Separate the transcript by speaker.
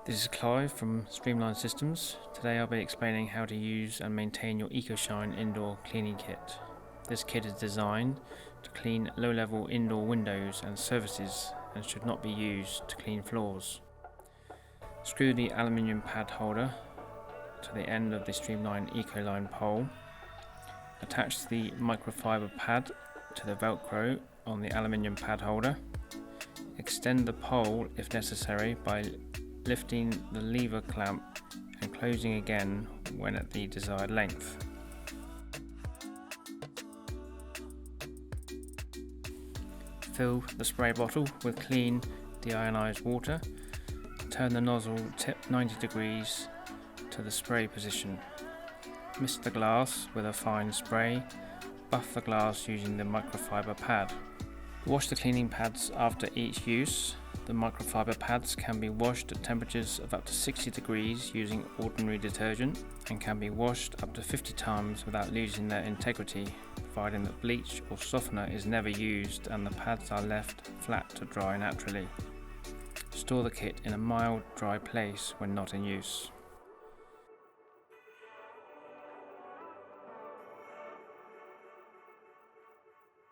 Speaker 1: This is Clive from Streamline Systems. Today I'll be explaining how to use and maintain your Ecoshine Indoor Cleaning Kit. This kit is designed to clean low-level indoor windows and surfaces and should not be used to clean floors. Screw the aluminium pad holder to the end of the Streamline Ecoline pole. Attach the microfiber pad to the Velcro on the aluminium pad holder. Extend the pole if necessary by lifting the lever clamp and closing again when at the desired length. Fill the spray bottle with clean deionized water. Turn the nozzle tip 90 degrees to the spray position. Mist the glass with a fine spray. Buff the glass using the microfiber pad. Wash the cleaning pads after each use. The microfiber pads can be washed at temperatures of up to 60 degrees using ordinary detergent and can be washed up to 50 times without losing their integrity, providing that bleach or softener is never used and the pads are left flat to dry naturally. Store the kit in a mild, dry place when not in use.